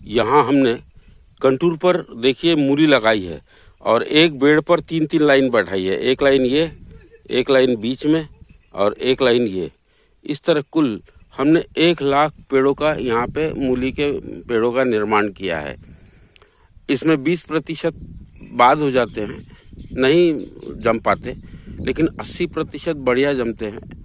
यहाँ हमने कंटूर पर देखिए मूली लगाई है और एक बेड़ पर 3-3 लाइन बैठाई है। एक लाइन ये, एक लाइन बीच में और एक लाइन ये। इस तरह कुल हमने 1 लाख पेड़ों का यहाँ पे मूली के पेड़ों का निर्माण किया है। इसमें 20% बाद हो जाते हैं, नहीं जम पाते, लेकिन 80% बढ़िया जमते हैं।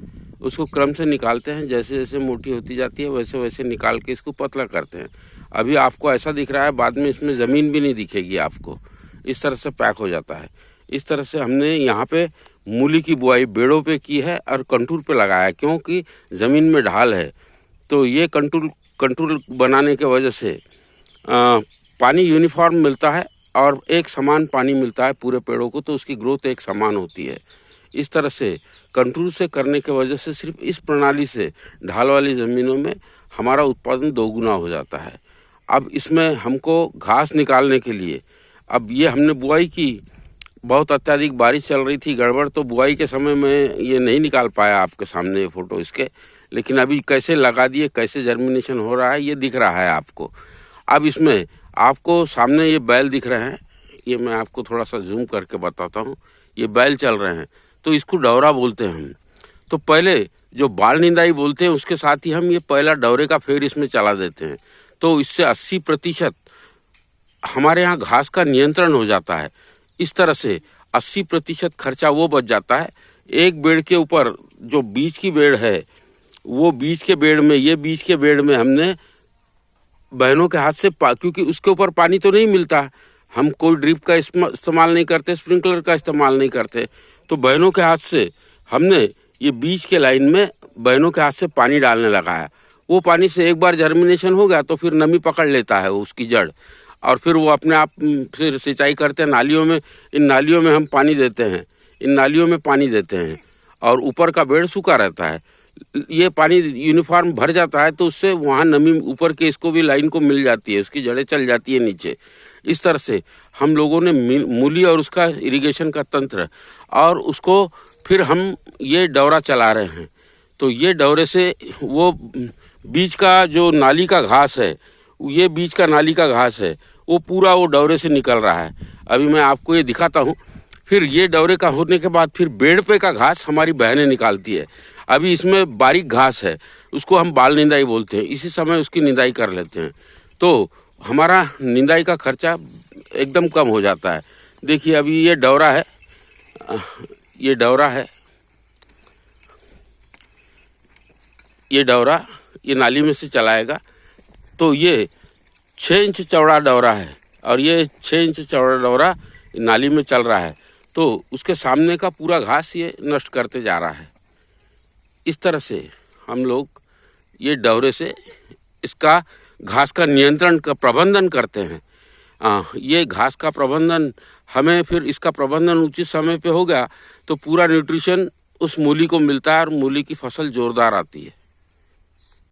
उसको क्रम से निकालते हैं, जैसे जैसे मोटी होती जाती है वैसे वैसे निकाल के इसको पतला करते हैं। अभी आपको ऐसा दिख रहा है, बाद में इसमें ज़मीन भी नहीं दिखेगी आपको। इस तरह से पैक हो जाता है। इस तरह से हमने यहाँ पे मूली की बुआई बेड़ों पे की है और कंटूर पे लगाया, क्योंकि ज़मीन में ढाल है। तो ये कंटूर बनाने के वजह से पानी यूनिफॉर्म मिलता है और एक समान पानी मिलता है पूरे पेड़ों को, तो उसकी ग्रोथ एक समान होती है। इस तरह से कंटूर से करने की वजह से सिर्फ इस प्रणाली से ढाल वाली ज़मीनों में हमारा उत्पादन 2 गुना हो जाता है। अब इसमें हमको घास निकालने के लिए, अब ये हमने बुआई की, बहुत अत्यधिक बारिश चल रही थी, गड़बड़, तो बुआई के समय में ये नहीं निकाल पाया आपके सामने ये फ़ोटो इसके, लेकिन अभी कैसे लगा दिए, कैसे जर्मिनेशन हो रहा है ये दिख रहा है आपको। अब इसमें आपको सामने ये बैल दिख रहे हैं, ये मैं आपको थोड़ा सा जूम करके बताता हूँ। ये बैल चल रहे हैं, तो इसको डौरा बोलते हैं हम। तो पहले जो बाल निंदाई बोलते हैं उसके साथ ही हम ये पहला डौरे का फेर इसमें चला देते हैं, तो इससे 80% हमारे यहाँ घास का नियंत्रण हो जाता है। इस तरह से 80% खर्चा वो बच जाता है। एक बेड़ के ऊपर जो बीच की बेड़ है, वो बीच के बेड़ में, ये बीच के बेड़ में हमने बहनों के हाथ से क्योंकि उसके ऊपर पानी तो नहीं मिलता, हम कोई ड्रिप का इस्तेमाल नहीं करते, स्प्रिंकलर का इस्तेमाल नहीं करते, तो बहनों के हाथ से हमने ये बीच के लाइन में बहनों के हाथ से पानी डालने लगाया। वो पानी से एक बार जर्मिनेशन हो गया तो फिर नमी पकड़ लेता है उसकी जड़, और फिर वो अपने आप फिर सिंचाई करते हैं नालियों में। इन नालियों में हम पानी देते हैं, इन नालियों में पानी देते हैं, और ऊपर का बेड़ सूखा रहता है। ये पानी यूनिफॉर्म भर जाता है, तो उससे वहाँ नमी ऊपर के इसको भी लाइन को मिल जाती है, उसकी जड़ें चल जाती है नीचे। इस तरह से हम लोगों ने मूली और उसका इरिगेशन का तंत्र, और उसको फिर हम ये डौरा चला रहे हैं। तो ये डौरे से वो बीच का जो नाली का घास है, ये बीच का नाली का घास है, वो पूरा वो डौरे से निकल रहा है। अभी मैं आपको ये दिखाता हूँ। फिर ये डौरे का होने के बाद फिर बेड़ पे का घास हमारी बहनें निकालती है। अभी इसमें बारीक घास है, उसको हम बाल निंदाई बोलते हैं। इसी समय उसकी निंदाई कर लेते हैं, तो हमारा निंदाई का खर्चा एकदम कम हो जाता है। देखिए अभी ये डौरा है, ये डौरा है, ये डौरा ये नाली में से चलाएगा। तो ये 6 इंच चौड़ा डौरा है, और ये 6 इंच चौड़ा डौरा नाली में चल रहा है, तो उसके सामने का पूरा घास ये नष्ट करते जा रहा है। इस तरह से हम लोग ये डौरे से इसका घास का नियंत्रण का प्रबंधन करते हैं। ये घास का प्रबंधन हमें, फिर इसका प्रबंधन उचित समय पे हो गया तो पूरा न्यूट्रिशन उस मूली को मिलता है और मूली की फसल जोरदार आती है।